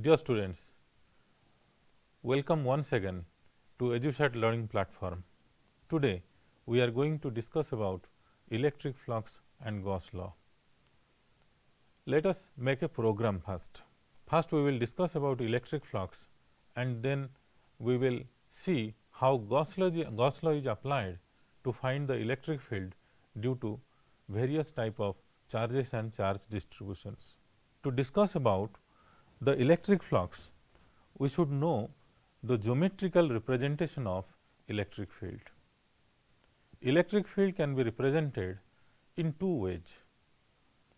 Dear students, welcome once again to EduSat learning platform. Today, we are going to discuss about electric flux and Gauss law. Let us make a program first. First, we will discuss about electric flux and then we will see how Gauss law is applied to find the electric field due to various type of charges and charge distributions. To discuss about the electric flux, we should know the geometrical representation of electric field. Electric field can be represented in two ways.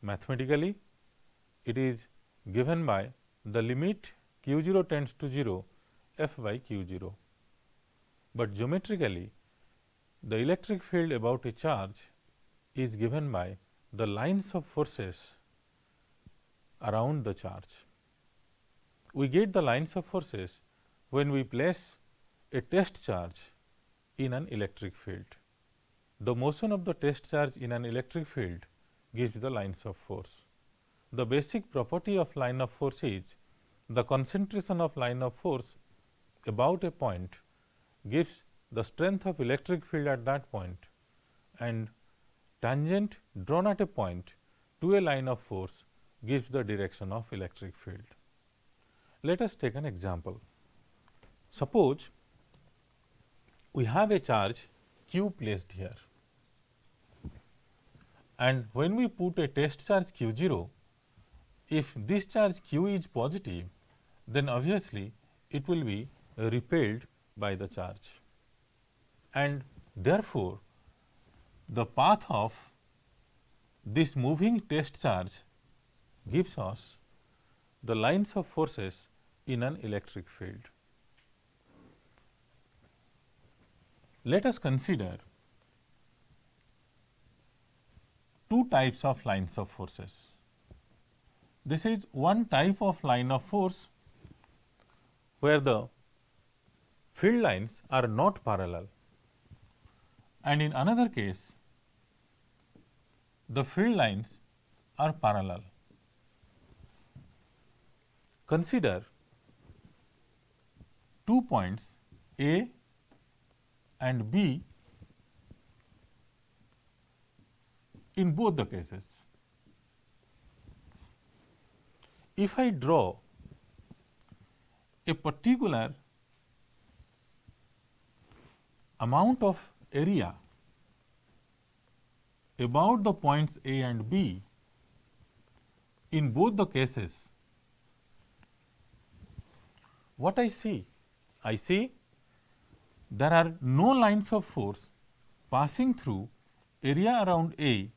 Mathematically, it is given by the limit q 0 tends to 0 f by q 0, but geometrically the electric field about a charge is given by the lines of forces around the charge. We get the lines of forces when we place a test charge in an electric field. The motion of the test charge in an electric field gives the lines of force. The basic property of line of force is the concentration of line of force about a point gives the strength of electric field at that point, and tangent drawn at a point to a line of force gives the direction of electric field. Let us take an example. Suppose we have a charge q placed here, and when we put a test charge q 0, if this charge q is positive, then obviously it will be repelled by the charge, and therefore, the path of this moving test charge gives us the lines of forces in an electric field. Let us consider two types of lines of forces. This is one type of line of force where the field lines are not parallel, and in another case the field lines are parallel. Consider two points A and B in both the cases. If I draw a particular amount of area about the points A and B in both the cases, what I see? I see there are no lines of force passing through area around A,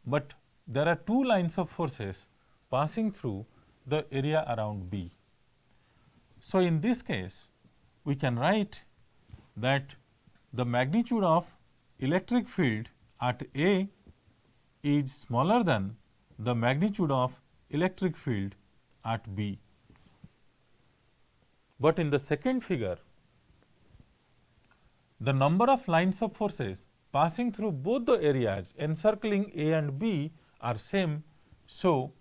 but there are two lines of forces passing through the area around B. So, in this case we can write that the magnitude of electric field at A is smaller than the magnitude of electric field at B. But in the second figure, the number of lines of forces passing through both the areas encircling A and B are same. So,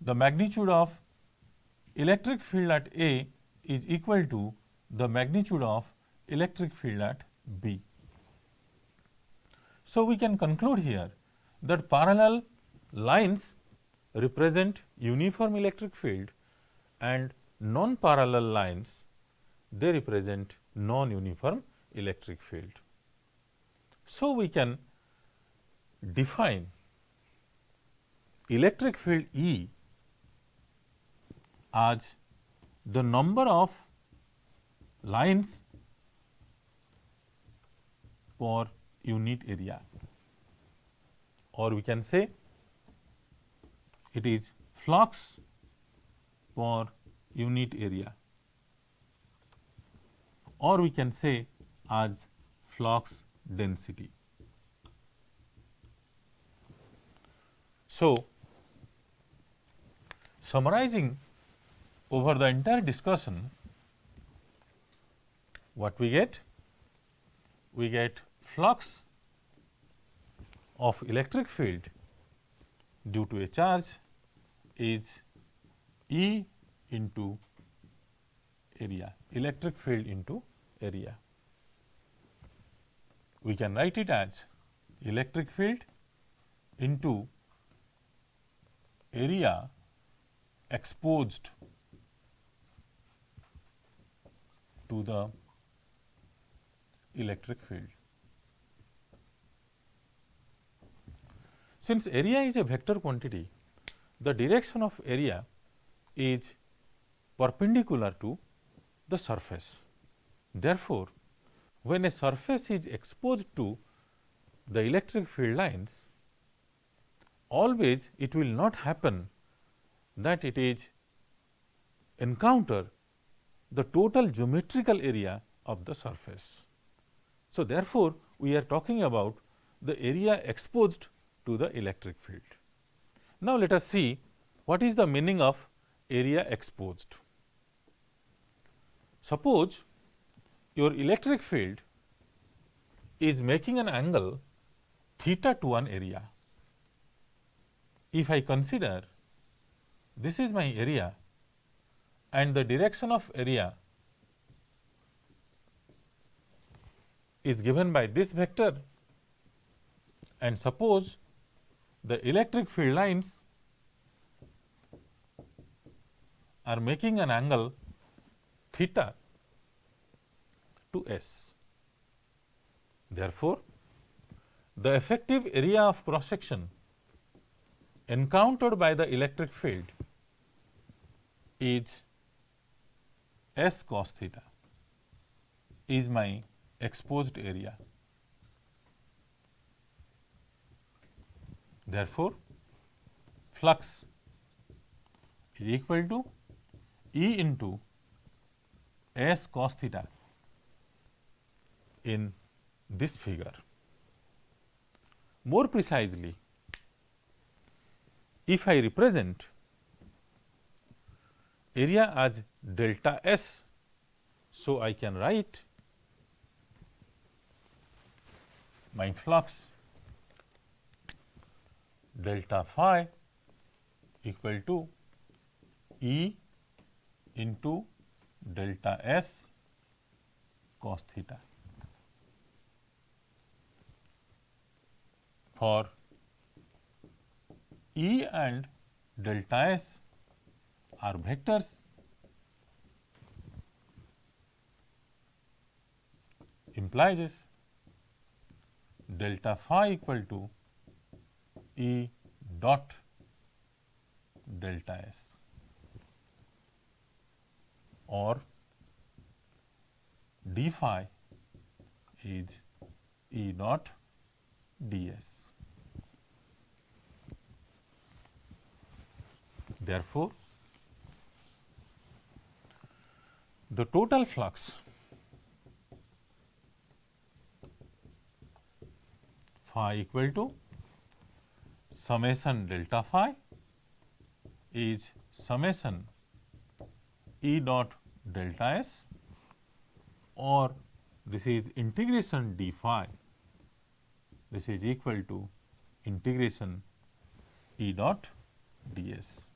the magnitude of electric field at A is equal to the magnitude of electric field at B. So, we can conclude here that parallel lines represent uniform electric field and non-parallel lines, they represent non-uniform electric field. So, we can define electric field E as the number of lines per unit area, or we can say it is flux per unit area, or we can say as flux density. So, summarizing over the entire discussion, what we get? We get flux of electric field due to a charge is E into area, electric field into area. We can write it as electric field into area exposed to the electric field. Since area is a vector quantity, the direction of area is perpendicular to the surface. Therefore, when a surface is exposed to the electric field lines, always it will not happen that it is encounter the total geometrical area of the surface. So, therefore, we are talking about the area exposed to the electric field. Now, let us see what is the meaning of area exposed. Suppose your electric field is making an angle theta to one area. If I consider this is my area and the direction of area is given by this vector, and suppose the electric field lines are making an angle theta to S. Therefore, the effective area of cross section encountered by the electric field is S cos theta, is my exposed area. Therefore, flux is equal to E into S cos theta in this figure. More precisely, if I represent area as delta S, so I can write my flux delta phi equal to E into delta S cos theta. For E and delta S are vectors, implies delta phi equal to E dot delta S, or d phi is E dot ds. Therefore, the total flux phi equal to summation delta phi is summation E dot delta S, or this is integration d phi, this is equal to integration E dot ds.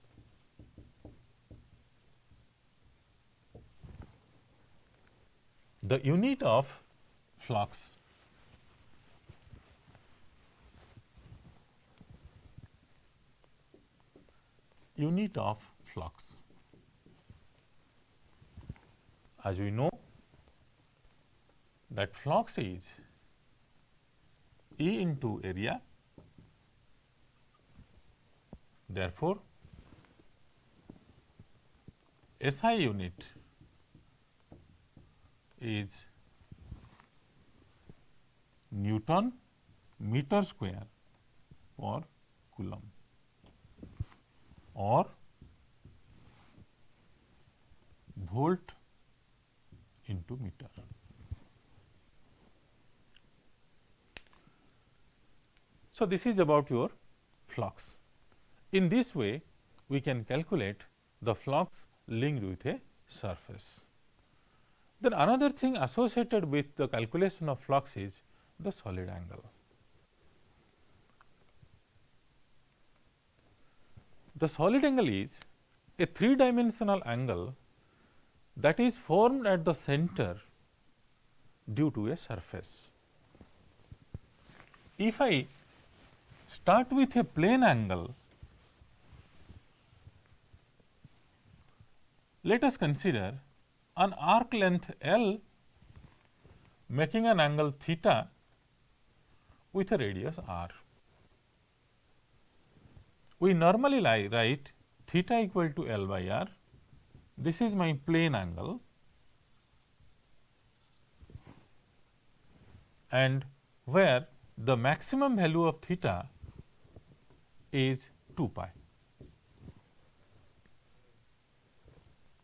The unit of flux as we know that flux is E into area. Therefore, SI unit is Newton meter square per coulomb, or volt into meter. So, this is about your flux. In this way, we can calculate the flux linked with a surface. Then another thing associated with the calculation of flux is the solid angle. The solid angle is a three-dimensional angle that is formed at the center due to a surface. If I start with a plane angle, let us consider an arc length L making an angle theta with a radius r. We normally write theta equal to L by r. This is my plane angle, and where the maximum value of theta is 2 pi.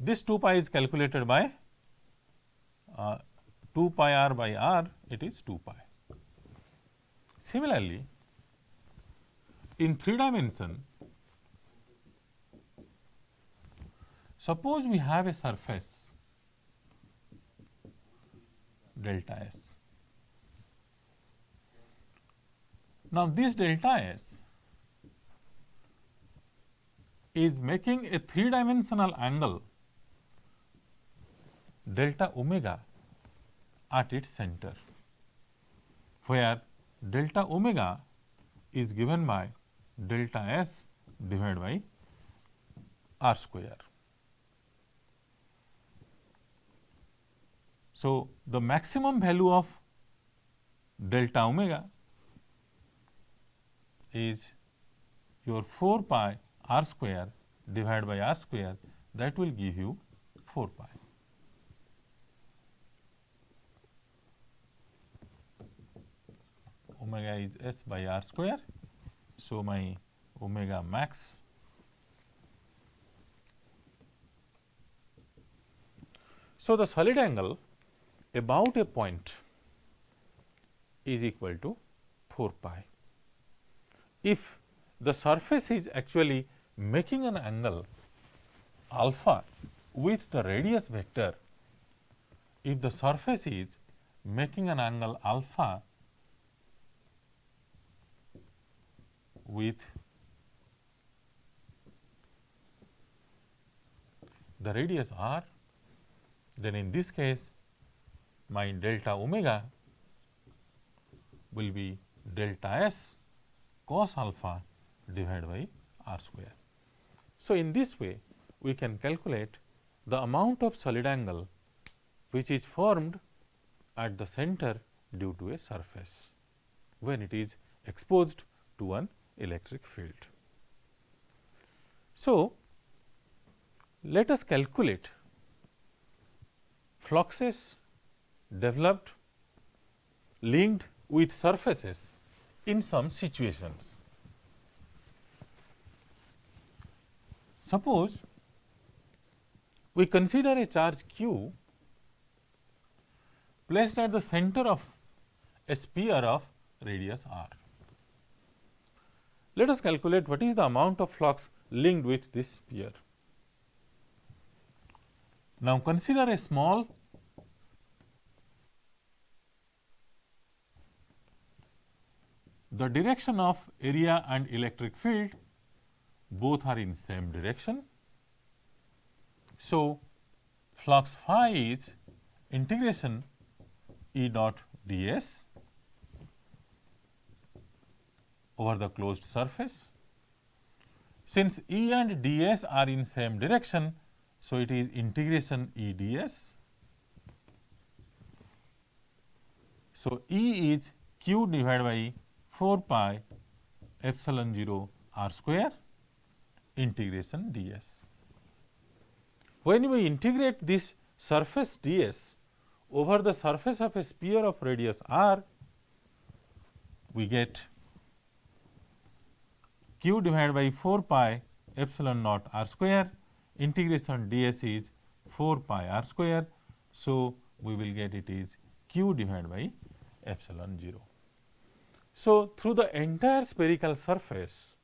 This 2 pi is calculated by 2 pi r by r, it is 2 pi. Similarly, in 3 dimension, suppose we have a surface delta S. Now, this delta S is making a 3-dimensional angle delta omega at its center, where delta omega is given by delta S divided by r square. So, the maximum value of delta omega is your 4 pi r square divided by r square, that will give you 4 pi. Omega is S by r square. So, my omega max so the solid angle about a point is equal to 4 pi. If the surface is actually making an angle alpha with the radius vector, if the surface is making an angle alpha with the radius r, then in this case my delta omega will be delta S cos alpha divided by r square. So, in this way we can calculate the amount of solid angle which is formed at the center due to a surface when it is exposed to an electric field. So, let us calculate fluxes developed linked with surfaces in some situations. Suppose we consider a charge q placed at the center of a sphere of radius r. Let us calculate what is the amount of flux linked with this sphere. Now, consider a small the direction of area and electric field both are in same direction. So, flux phi is integration E dot ds over the closed surface. Since E and ds are in same direction, so it is integration E ds. So, E is q divided by 4 pi epsilon 0 r square integration ds. When we integrate this surface ds over the surface of a sphere of radius r, we get q divided by 4 pi epsilon naught r square, integration ds is 4 pi r square. So, we will get it is q divided by epsilon 0. So, through the entire spherical surface,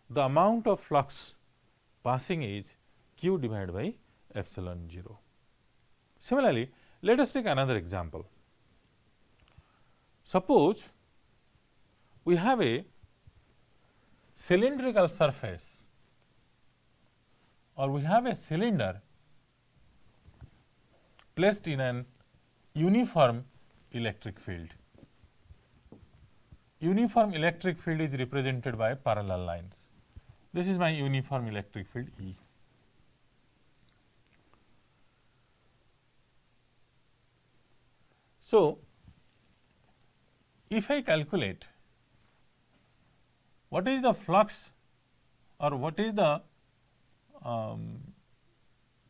the amount of flux passing is q divided by epsilon 0. Similarly, let us take another example. Suppose we have a cylindrical surface or we have a cylinder placed in an uniform electric field. Uniform electric field is represented by parallel lines. This is my uniform electric field E. So, if I calculate what is the flux or what is the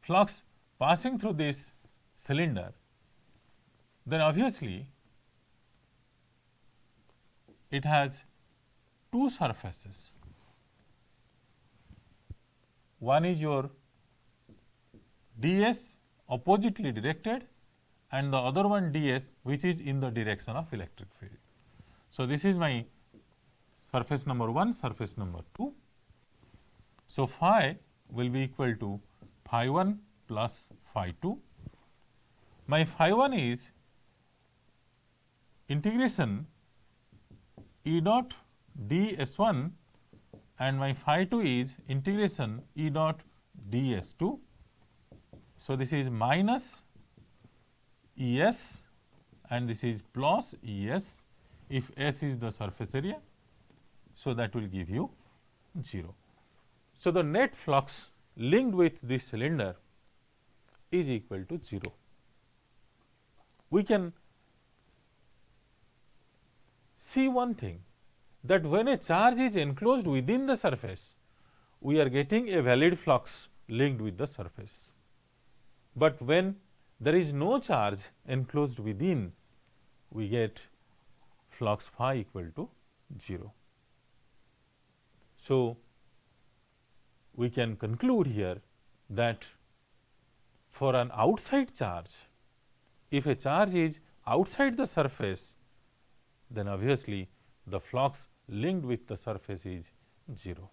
flux passing through this cylinder, then obviously it has two surfaces. One is your ds oppositely directed and the other one ds which is in the direction of electric field. So, this is my surface number 1, surface number 2. So, phi will be equal to phi 1 plus phi 2. My phi 1 is integration E dot ds 1 and my phi 2 is integration E dot ds 2. So, this is minus Es and this is plus Es if S is the surface area. So, that will give you 0. So, the net flux linked with this cylinder is equal to 0. We can see one thing, that when a charge is enclosed within the surface, we are getting a valid flux linked with the surface. But when there is no charge enclosed within, we get flux phi equal to 0. So, we can conclude here that for an outside charge, if a charge is outside the surface, then obviously the flux linked with the surface is 0.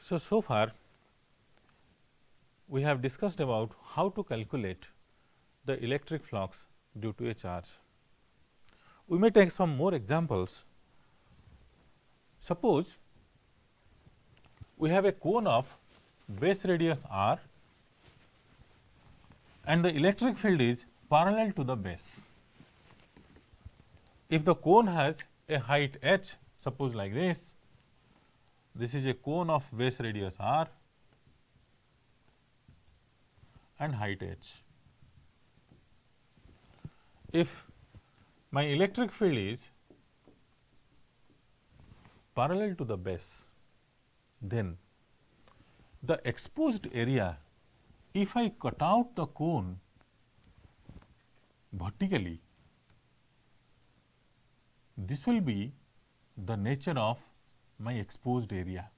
So far we have discussed about how to calculate the electric flux due to a charge. We may take some more examples. Suppose we have a cone of base radius r and the electric field is parallel to the base. If the cone has a height h, suppose like this is a cone of base radius r and height h. If my electric field is parallel to the base, then the exposed area, if I cut out the cone vertically, this will be the nature of my exposed area.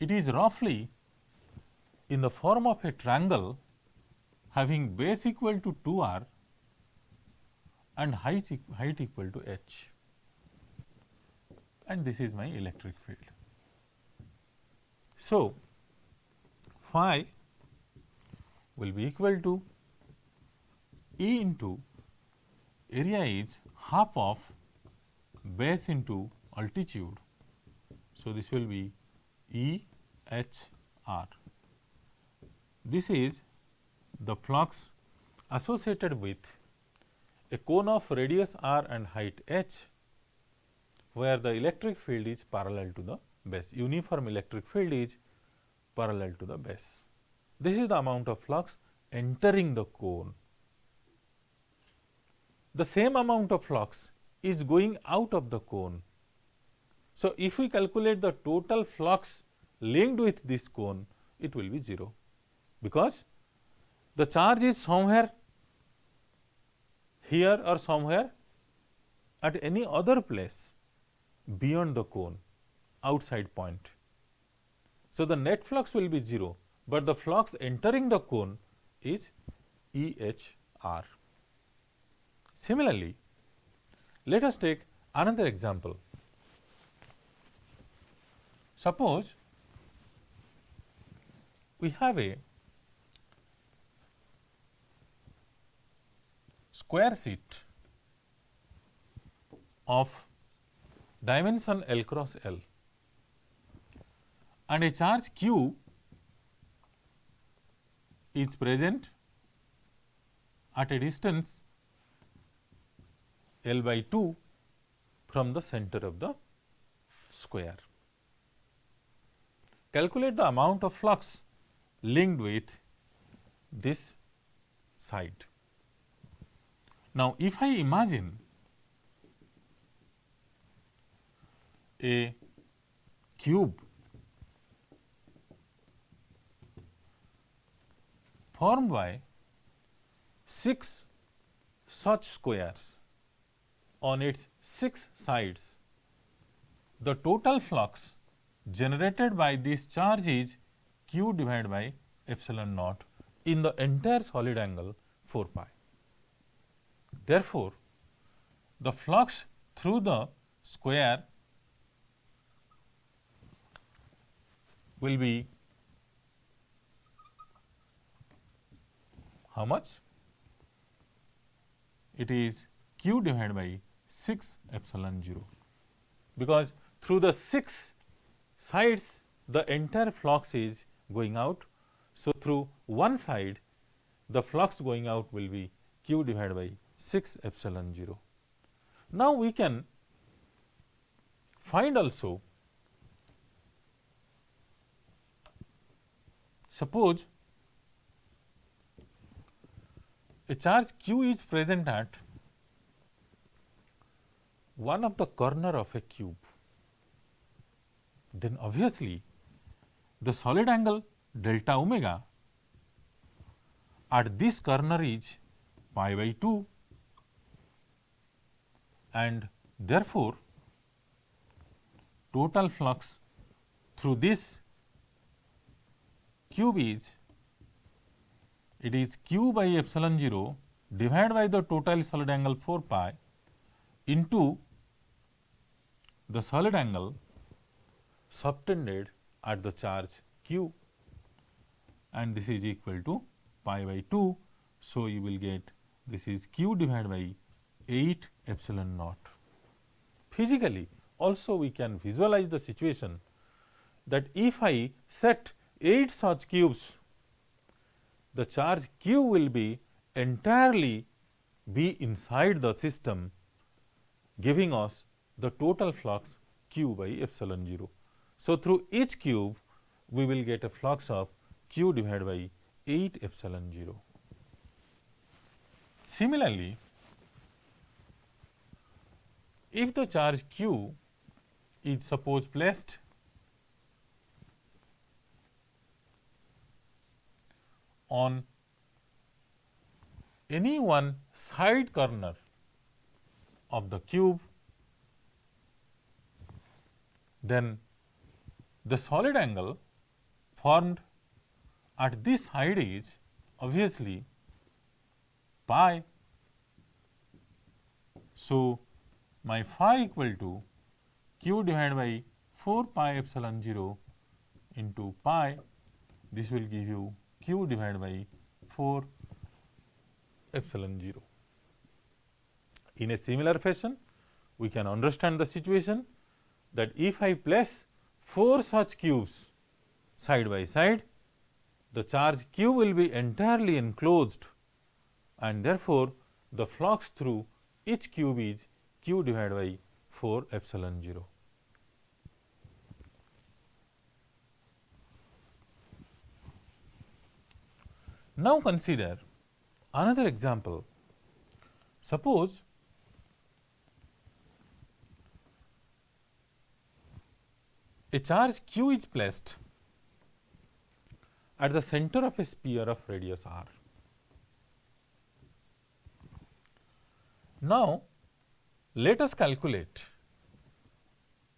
It is roughly in the form of a triangle having base equal to 2r and height equal to h, and this is my electric field. So, phi will be equal to E into area is half of base into altitude. So, this will be E h r. This is the flux associated with a cone of radius r and height h, where the electric field is parallel to the base. Uniform electric field is parallel to the base. This is the amount of flux entering the cone. The same amount of flux is going out of the cone. So, if we calculate the total flux linked with this cone, it will be 0, because the charge is somewhere here or somewhere at any other place beyond the cone, outside point. So, the net flux will be 0, but the flux entering the cone is E h r. Similarly, let us take another example. Suppose we have a square sheet of dimension L cross L and a charge q is present at a distance L by 2 from the center of the square. Calculate the amount of flux linked with this side. Now, if I imagine a cube formed by 6 such squares on its 6 sides, the total flux generated by this charge is q divided by epsilon naught in the entire solid angle 4 pi. Therefore, the flux through the square will be how much? It is q divided by 6 epsilon 0, because through the 6 sides the entire flux is going out. So, through one side the flux going out will be q divided by 6 epsilon 0. Now, we can find also, suppose a charge q is present at one of the corner of a cube, then obviously the solid angle delta omega at this corner is pi by 2, and therefore, total flux through this cube is, it is q by epsilon 0 divided by the total solid angle 4 pi into the solid angle subtended at the charge q, and this is equal to pi by 2. So, you will get this is q divided by 8 epsilon naught. Physically also we can visualize the situation that if I set 8 such cubes, the charge q will be entirely be inside the system, giving us the total flux q by epsilon 0. So, through each cube we will get a flux of q divided by 8 epsilon 0. Similarly, if the charge q is suppose placed on any one side corner of the cube, then the solid angle formed at this side is obviously pi. So, my phi equal to q divided by 4 pi epsilon 0 into pi, this will give you q divided by 4 epsilon 0. In a similar fashion, we can understand the situation that if I place 4 such cubes side by side, the charge q will be entirely enclosed, and therefore, the flux through each cube is q divided by 4 epsilon 0. Now, consider another example. Suppose a charge q is placed at the center of a sphere of radius r. Now, let us calculate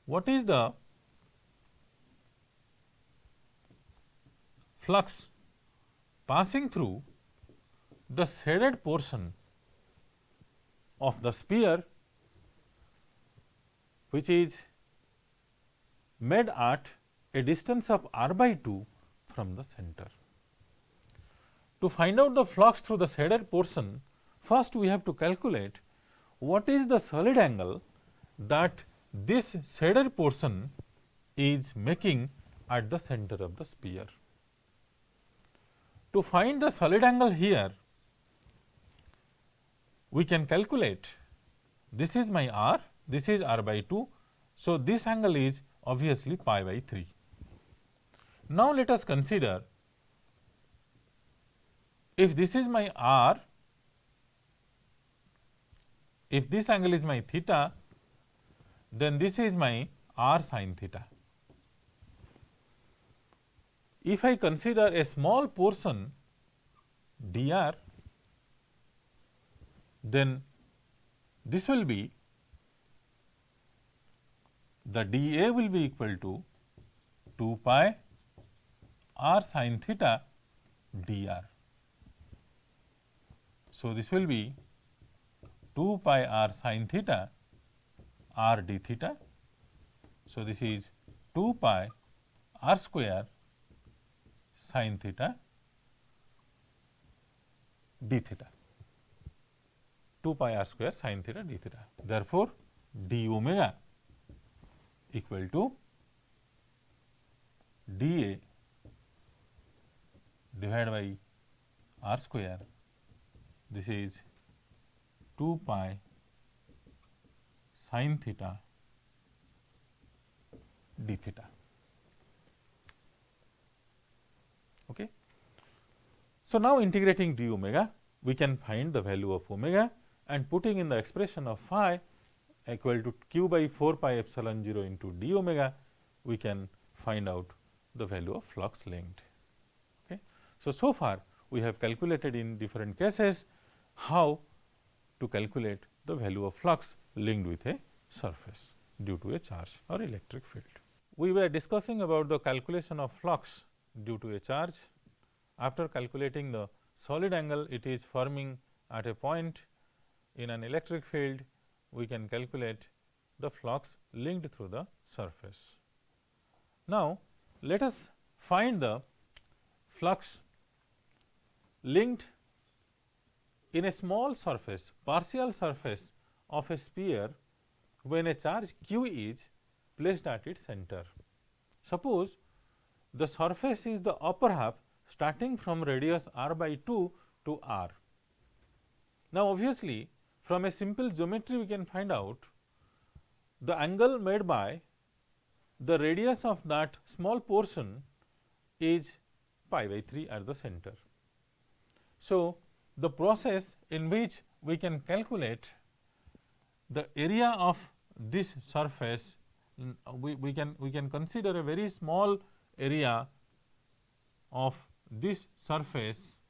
what is the flux passing through the shaded portion of the sphere, which is made at a distance of r by 2 from the center. To find out the flux through the shaded portion, First we have to calculate what is the solid angle that this shaded portion is making at the center of the sphere. To find the solid angle here, we can calculate, this is my r, this is r by 2. So, this angle is obviously pi by 3. Now, let us consider, if this is my r, if this angle is my theta, then this is my r sin theta. If I consider a small portion dr, then this will be, the dA will be equal to 2 pi r sin theta dr. So, this will be 2 pi r sin theta r d theta. So, this is 2 pi r square sin theta d theta, 2 pi r square sin theta d theta. Therefore, d omega equal to dA divided by r square, this is 2 pi sin theta d theta. Okay. So, now integrating d omega, we can find the value of omega and putting in the expression of phi equal to q by 4 pi epsilon 0 into d omega, we can find out the value of flux linked. Okay. So far we have calculated in different cases how to calculate the value of flux linked with a surface due to a charge or electric field. We were discussing about the calculation of flux due to a charge. After calculating the solid angle it is forming at a point in an electric field, we can calculate the flux linked through the surface. Now, let us find the flux linked in a small surface, partial surface of a sphere when a charge q is placed at its center. Suppose the surface is the upper half starting from radius r by 2 to r. Now, obviously, from a simple geometry we can find out the angle made by the radius of that small portion is pi by 3 at the center. So, the process in which we can calculate the area of this surface, we can consider a very small area of this surface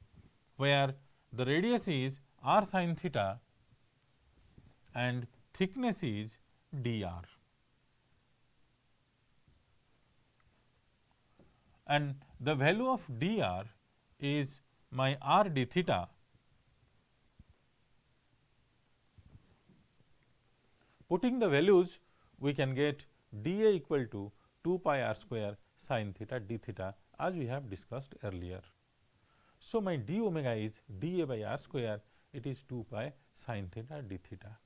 where the radius is r sin theta and thickness is dr. And the value of dr is my r d theta. Putting the values, we can get dA equal to 2 pi r square sin theta d theta as we have discussed earlier. So, my d omega is dA by r square, it is 2 pi sin theta d theta.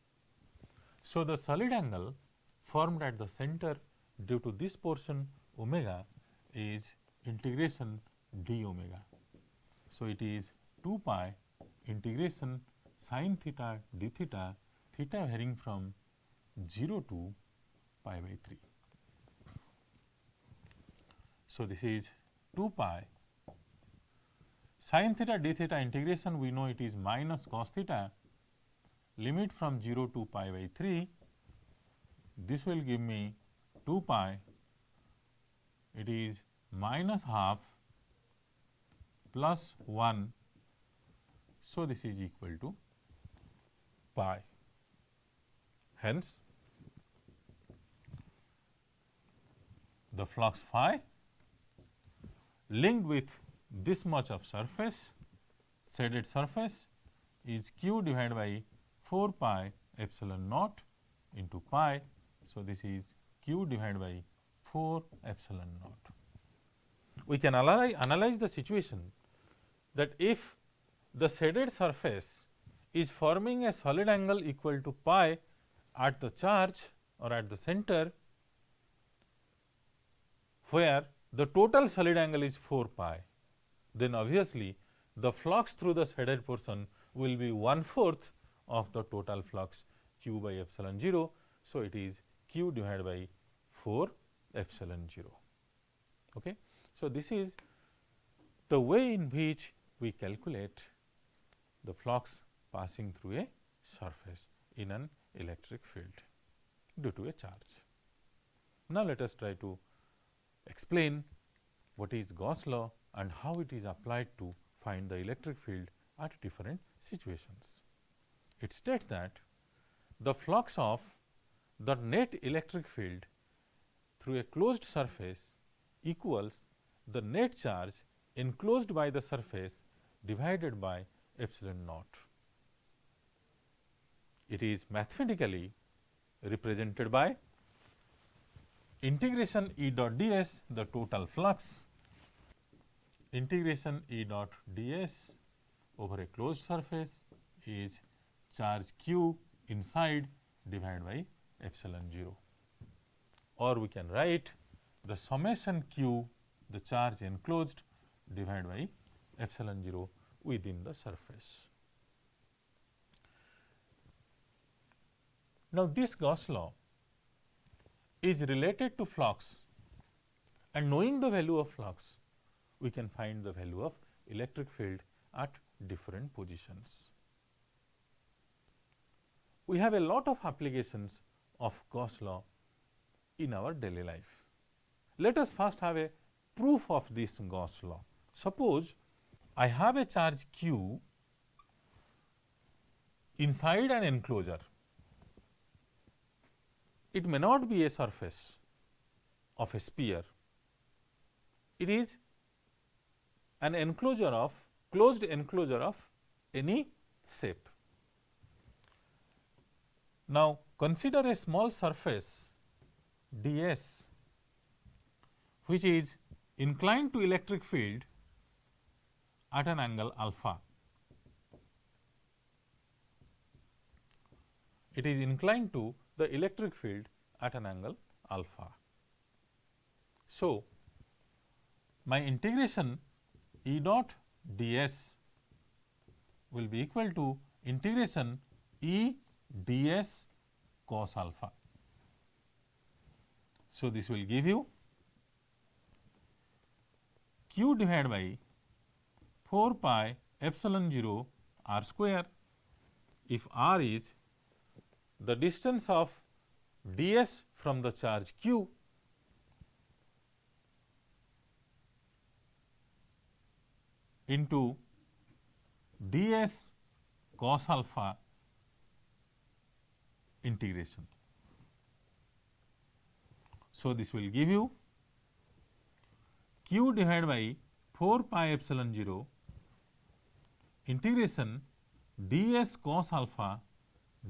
So, the solid angle formed at the center due to this portion omega is integration d omega. So, it is 2 pi integration sin theta d theta, theta varying from 0 to pi by 3. So, this is 2 pi sin theta d theta integration, we know it is minus cos theta, limit from 0 to pi by 3, this will give me 2 pi, it is minus half plus 1. So, this is equal to pi. Hence, the flux phi linked with this much of surface, shaded surface, is q divided by 4 pi epsilon naught into pi. So, this is q divided by 4 epsilon naught. We can analyze the situation that if the shaded surface is forming a solid angle equal to pi at the charge or at the center, where the total solid angle is 4 pi, then obviously the flux through the shaded portion will be 1/4 of the total flux q by epsilon 0. So, it is q divided by 4 epsilon 0. Okay. So, this is the way in which we calculate the flux passing through a surface in an electric field due to a charge. Now, let us try to explain what is Gauss law and how it is applied to find the electric field at different situations. It states that the flux of the net electric field through a closed surface equals the net charge enclosed by the surface divided by epsilon naught. It is mathematically represented by integration E dot ds, the total flux, integration E dot ds over a closed surface is charge q inside divided by epsilon 0, or we can write the summation q, the charge enclosed divided by epsilon 0 within the surface. Now, this Gauss law is related to flux, and knowing the value of flux, we can find the value of electric field at different positions. We have a lot of applications of Gauss law in our daily life. Let us first have a proof of this Gauss law. Suppose I have a charge q inside an enclosure. It may not be a surface of a sphere. It is an enclosure of closed enclosure of any shape. Now, consider a small surface ds which is inclined to electric field at an angle alpha. It is inclined to the electric field at an angle alpha. So, my integration E dot ds will be equal to integration E ds cos alpha. So, this will give you q divided by 4 pi epsilon 0 r square, if r is the distance of ds from the charge q into ds cos alpha integration. So, this will give you q divided by 4 pi epsilon 0 integration ds cos alpha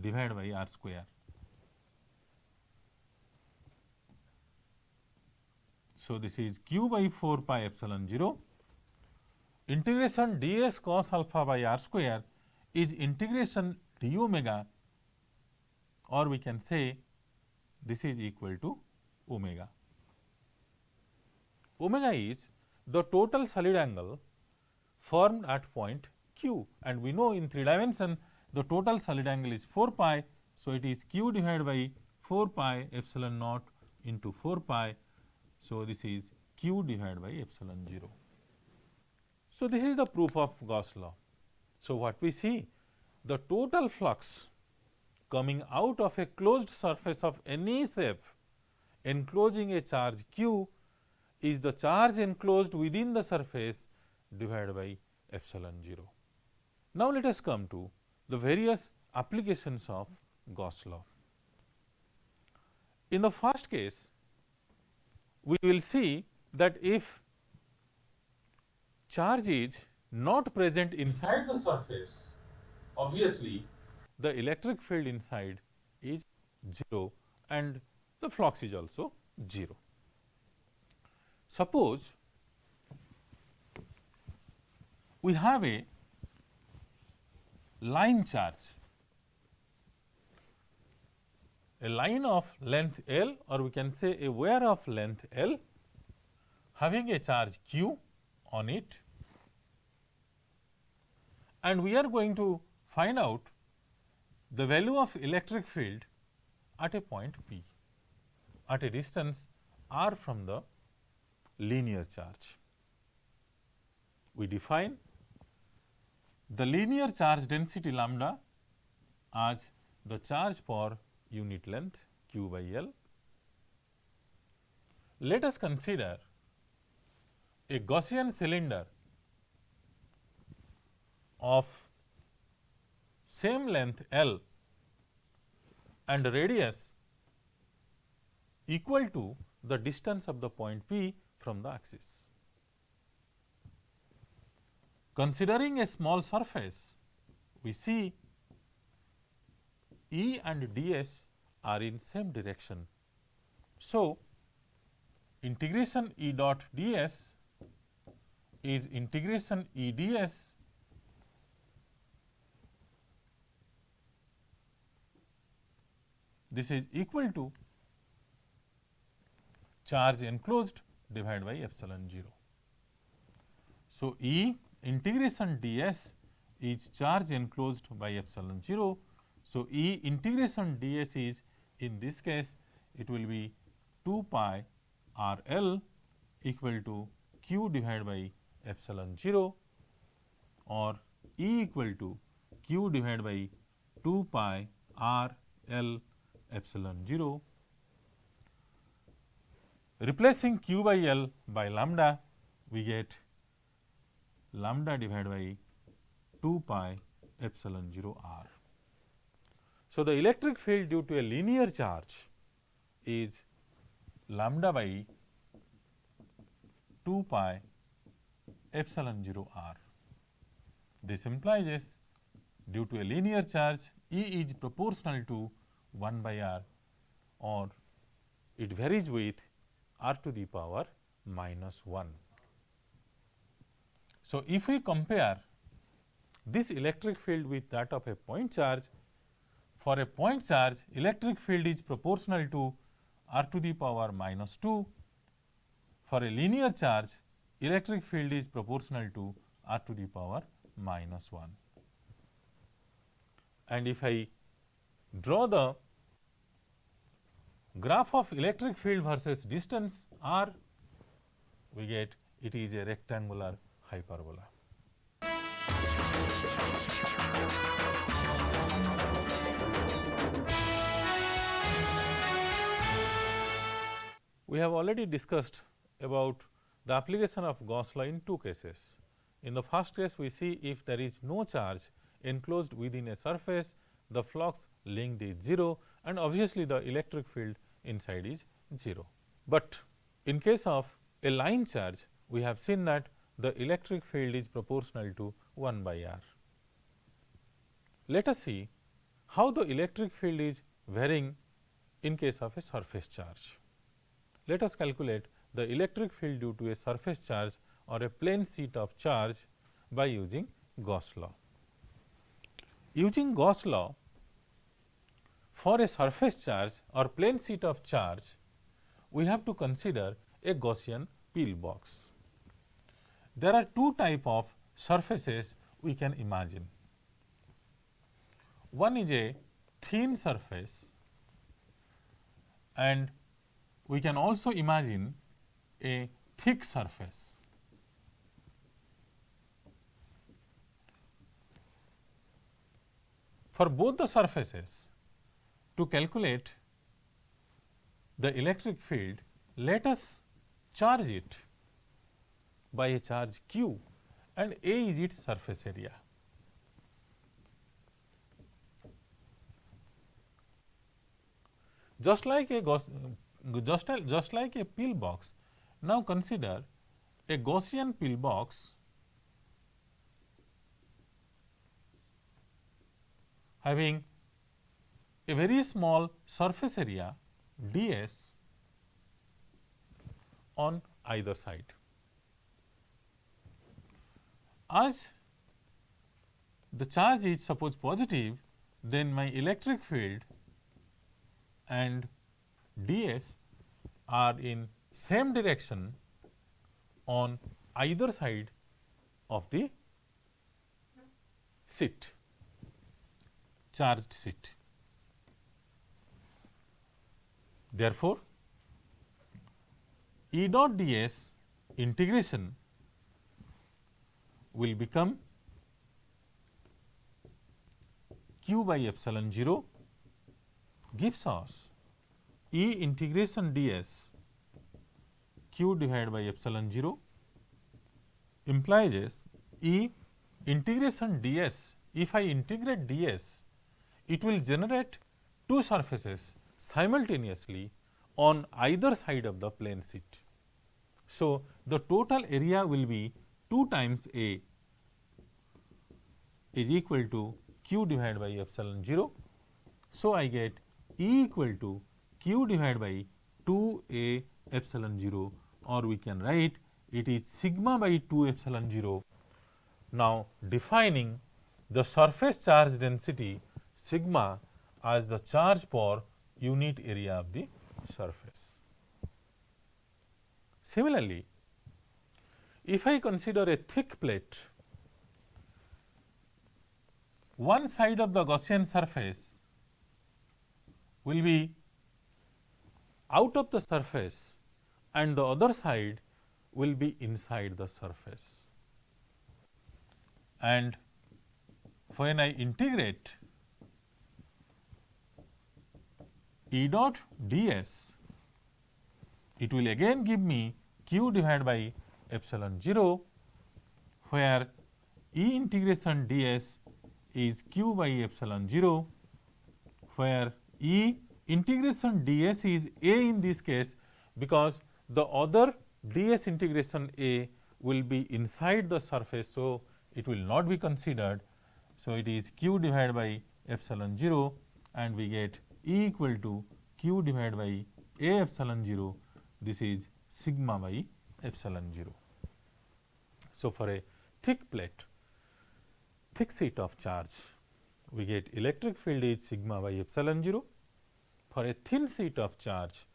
divided by r square. So, this is q by 4 pi epsilon 0 integration ds cos alpha by r square is integration d omega, or we can say this is equal to omega. Omega is the total solid angle formed at point q, and we know in 3 dimension the total solid angle is 4 pi. So, it is q divided by 4 pi epsilon naught into 4 pi. So, this is q divided by epsilon 0. So, this is the proof of Gauss law. So, what we see, the total flux coming out of a closed surface of any shape enclosing a charge q is the charge enclosed within the surface divided by epsilon 0. Now, let us come to the various applications of Gauss law. In the first case, we will see that if charge is not present inside the surface, obviously the electric field inside is 0 and the flux is also 0. Suppose we have a line charge, a line of length L, or we can say a wire of length L having a charge q on it, and we are going to find out the value of electric field at a point P at a distance r from the linear charge. We define the linear charge density lambda as the charge per unit length q by L. Let us consider a Gaussian cylinder of same length L and radius equal to the distance of the point P from the axis. Considering a small surface, we see E and ds are in same direction. So, integration E dot ds is integration E ds this is equal to charge enclosed divided by epsilon 0. So, E integration ds is charge enclosed by epsilon 0. So, E integration ds is, in this case it will be 2 pi r L equal to q divided by epsilon 0, or E equal to q divided by 2 pi r L epsilon 0. Replacing q by L by lambda, we get lambda divided by 2 pi epsilon 0 r. So, the electric field due to a linear charge is lambda by 2 pi epsilon 0 r. This implies due to a linear charge E is proportional to 1 by r, or it varies with r to the power minus 1. So, if we compare this electric field with that of a point charge, for a point charge electric field is proportional to r to the power minus 2. For a linear charge electric field is proportional to r to the power minus 1. And if I draw the graph of electric field versus distance r, we get it is a rectangular hyperbola. We have already discussed about the application of Gauss law in two cases. In the first case, we see if there is no charge enclosed within a surface, the flux linked is 0, and obviously the electric field inside is 0. But in case of a line charge, we have seen that the electric field is proportional to 1 by r. Let us see how the electric field is varying in case of a surface charge. Let us calculate the electric field due to a surface charge or a plane sheet of charge by using Gauss law. Using Gauss law, for a surface charge or plane sheet of charge, we have to consider a Gaussian pillbox. There are two types of surfaces we can imagine. One is a thin surface, and we can also imagine a thick surface. For both the surfaces, to calculate the electric field, let us charge it by a charge q, and A is its surface area. Just like a pillbox, now consider a Gaussian pillbox having a very small surface area ds on either side. As the charge is suppose positive, then my electric field and ds are in same direction on either side of the sheet, charged sheet. Therefore, E dot ds integration will become q by epsilon 0 gives us E integration ds q divided by epsilon 0 implies E integration ds. If I integrate ds, it will generate two surfaces simultaneously on either side of the plane sheet. So, the total area will be 2 times A is equal to q divided by epsilon 0. So, I get E equal to q divided by 2 A epsilon 0, or we can write it is sigma by 2 epsilon 0. Now, defining the surface charge density sigma as the charge per unit area of the surface. Similarly, if I consider a thick plate, one side of the Gaussian surface will be out of the surface and the other side will be inside the surface. And when I integrate E dot ds, it will again give me q divided by epsilon 0, where E integration ds is q by epsilon 0, where E integration ds is A in this case, because the other ds integration A will be inside the surface. So, it will not be considered. So, it is q divided by epsilon 0, and we get E equal to q divided by A epsilon 0. This is sigma by epsilon 0. So, for a thick plate, thick sheet of charge, we get electric field is sigma by epsilon 0. For a thin sheet of charge,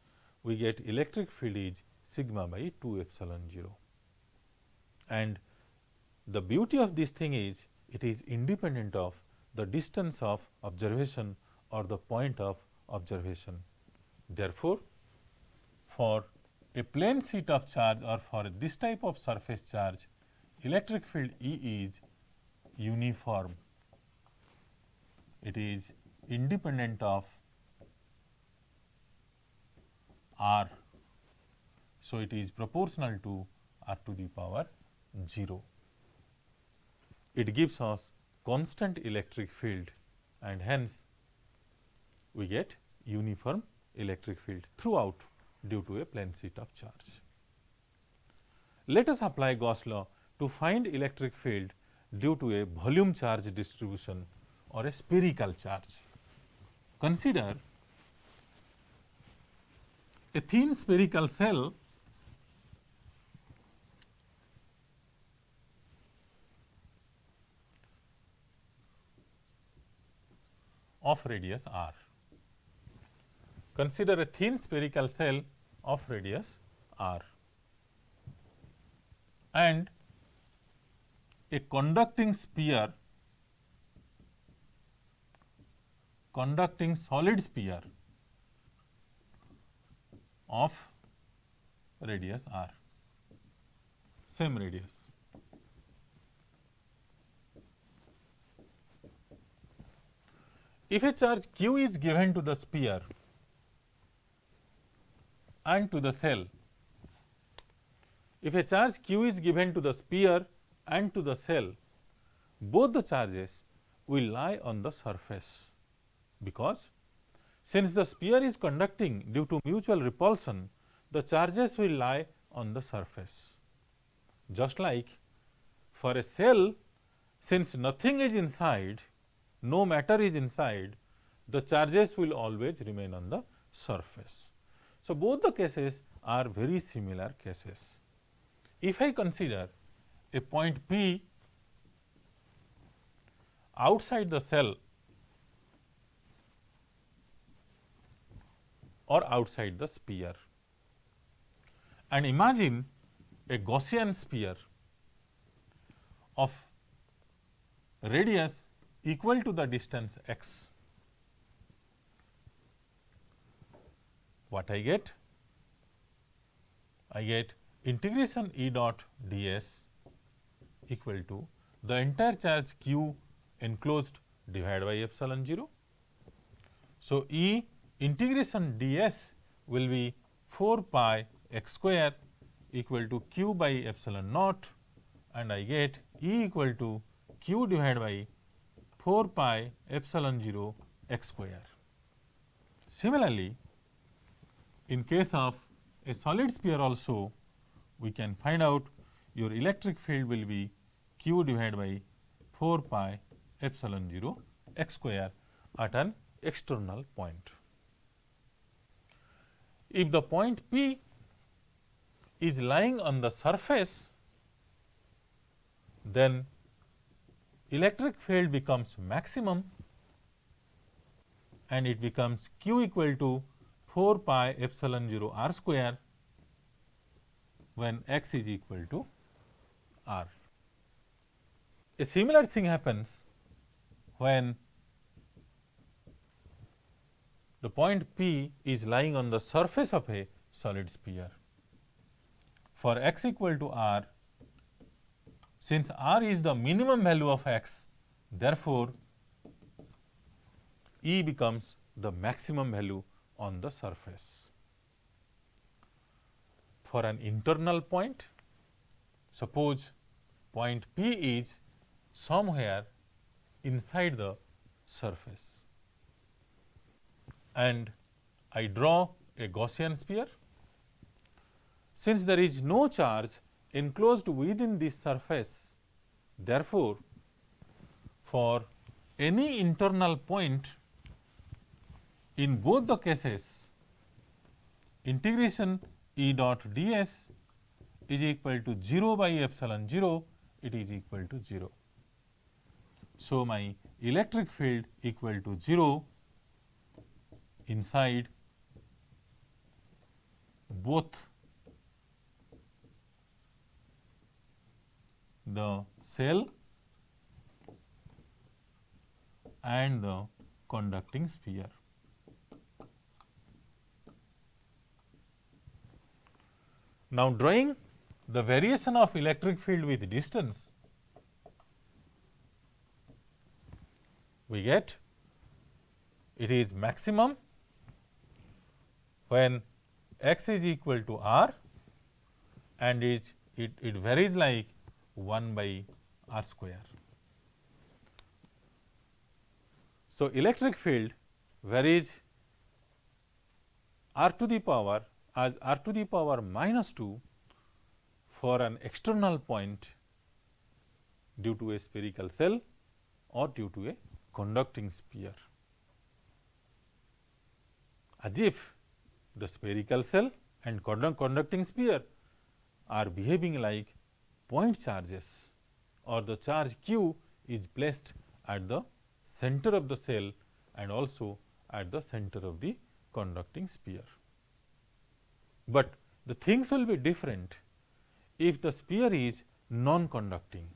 we get electric field is sigma by 2 epsilon 0. And the beauty of this thing is, it is independent of the distance of observation or the point of observation. Therefore, for a plane sheet of charge or for this type of surface charge, electric field E is uniform. It is independent of R. So, it is proportional to R to the power 0. It gives us constant electric field, and hence we get uniform electric field throughout due to a plane sheet of charge. Let us apply Gauss law to find electric field due to a volume charge distribution or a spherical charge. Consider a thin spherical shell of radius r. Consider a thin spherical shell of radius r and a conducting sphere, conducting solid sphere of radius r, same radius. If a charge q is given to the sphere and to the shell, if a charge q is given to the sphere and to the shell, both the charges will lie on the surface, because since the sphere is conducting due to mutual repulsion, the charges will lie on the surface. Just like for a shell, since nothing is inside, no matter is inside, the charges will always remain on the surface. So, both the cases are very similar cases. If I consider a point P, outside the cell or outside the sphere. And imagine a Gaussian sphere of radius equal to the distance x. What I get? I get integration E dot ds equal to the entire charge q enclosed divided by epsilon 0. So, E integration ds will be 4 pi x square equal to q by epsilon naught, and I get E equal to q divided by 4 pi epsilon 0 x square. Similarly, in case of a solid sphere also, we can find out your electric field will be q divided by 4 pi epsilon 0 x square at an external point. If the point P is lying on the surface, then electric field becomes maximum and it becomes q equal to 4 pi epsilon 0 r square when x is equal to r. A similar thing happens when the point P is lying on the surface of a solid sphere. For x equal to r, since r is the minimum value of x, therefore, E becomes the maximum value on the surface. For an internal point, suppose point P is somewhere inside the surface, and I draw a Gaussian sphere. Since there is no charge enclosed within this surface, therefore, for any internal point in both the cases, integration E dot ds is equal to 0 by epsilon 0, it is equal to 0. So, my electric field equal to 0 inside both the cell and the conducting sphere. Now, drawing the variation of electric field with distance, we get it is maximum when x is equal to r and it varies like 1 by r square. So, electric field varies r to the power as r to the power minus 2 for an external point due to a spherical cell or due to a conducting sphere, as if the spherical cell and conducting sphere are behaving like point charges, or the charge q is placed at the center of the cell and also at the center of the conducting sphere. But the things will be different if the sphere is non-conducting.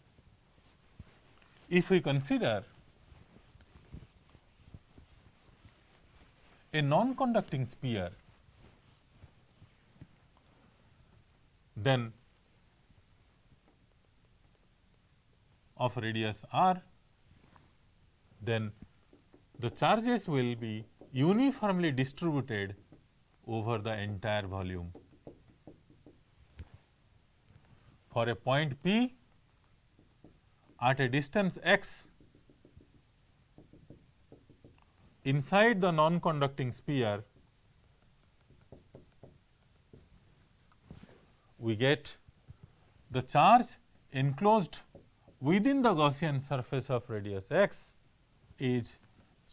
If we consider a non-conducting sphere, then of radius r, then the charges will be uniformly distributed over the entire volume. For a point P at a distance x inside the non-conducting sphere, we get the charge enclosed within the Gaussian surface of radius x is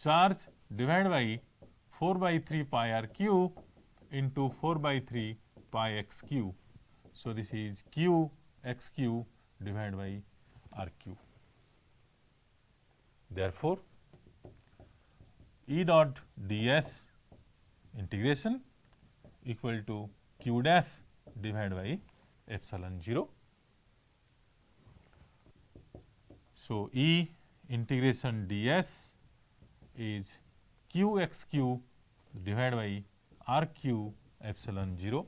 charge divided by 4 by 3 pi r q into 4 by 3 pi x q. So, this is q x q divided by r q. Therefore, E dot ds integration equal to q dash divided by epsilon 0. So, E integration ds is q x q divided by r q epsilon 0.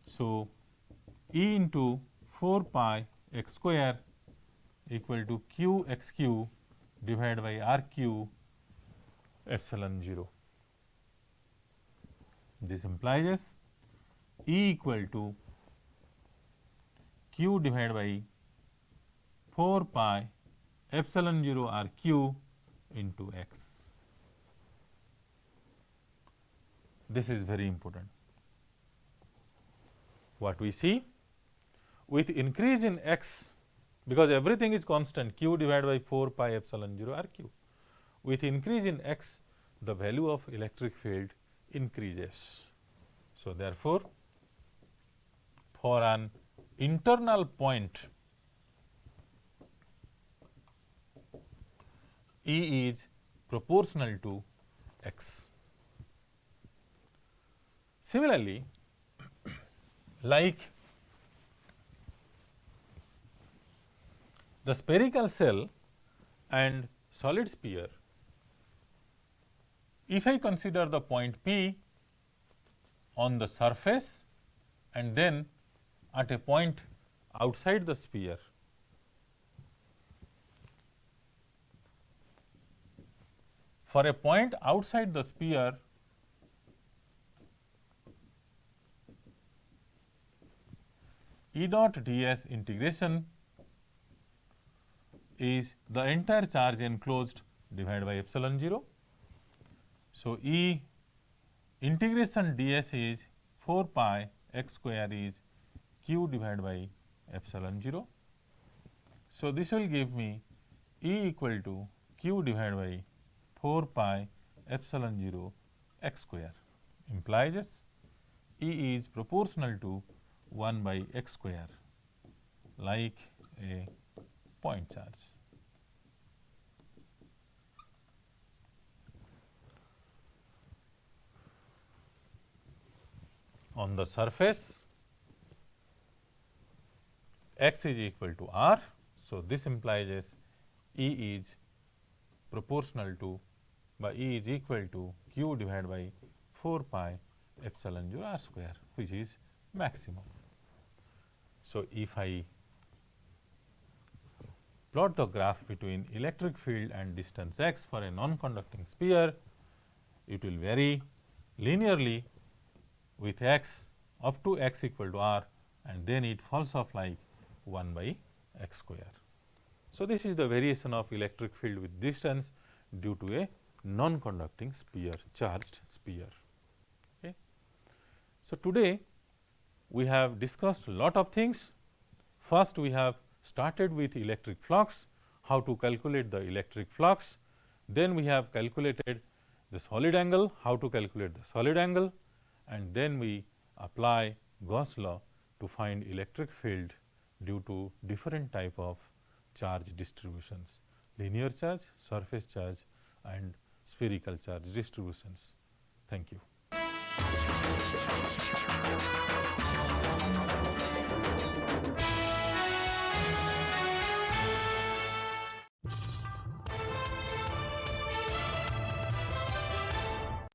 So, E into 4 pi x square equal to q x q divided by r q epsilon 0. This implies E equal to q divided by 4 pi epsilon 0 r q into x. This is very important. What we see, with increase in x, because everything is constant, q divided by 4 pi epsilon 0 r q. With increase in x, the value of electric field increases. So, therefore, for an internal point, E is proportional to x. Similarly, like the spherical shell and solid sphere, if I consider the point P on the surface and then at a point outside the sphere, for a point outside the sphere, E dot ds integration is the entire charge enclosed divided by epsilon 0. So, E integration ds is 4 pi x square is q divided by epsilon 0. So, this will give me E equal to q divided by 4 pi epsilon 0 x square, implies E is proportional to 1 by x square, like a point charge. On the surface, x is equal to r. So, this implies E is proportional to E is equal to q divided by 4 pi epsilon 0 r square, which is maximum. So, if I plot the graph between electric field and distance x for a non-conducting sphere, it will vary linearly with x up to x equal to r, and then it falls off like 1 by x square. So, this is the variation of electric field with distance due to a non-conducting sphere, charged sphere. Okay. So, today we have discussed a lot of things. First, we have started with electric flux, how to calculate the electric flux. Then we have calculated the solid angle, how to calculate the solid angle, and then we apply Gauss law to find electric field due to different type of charge distributions, linear charge, surface charge and spherical charge distributions. Thank you.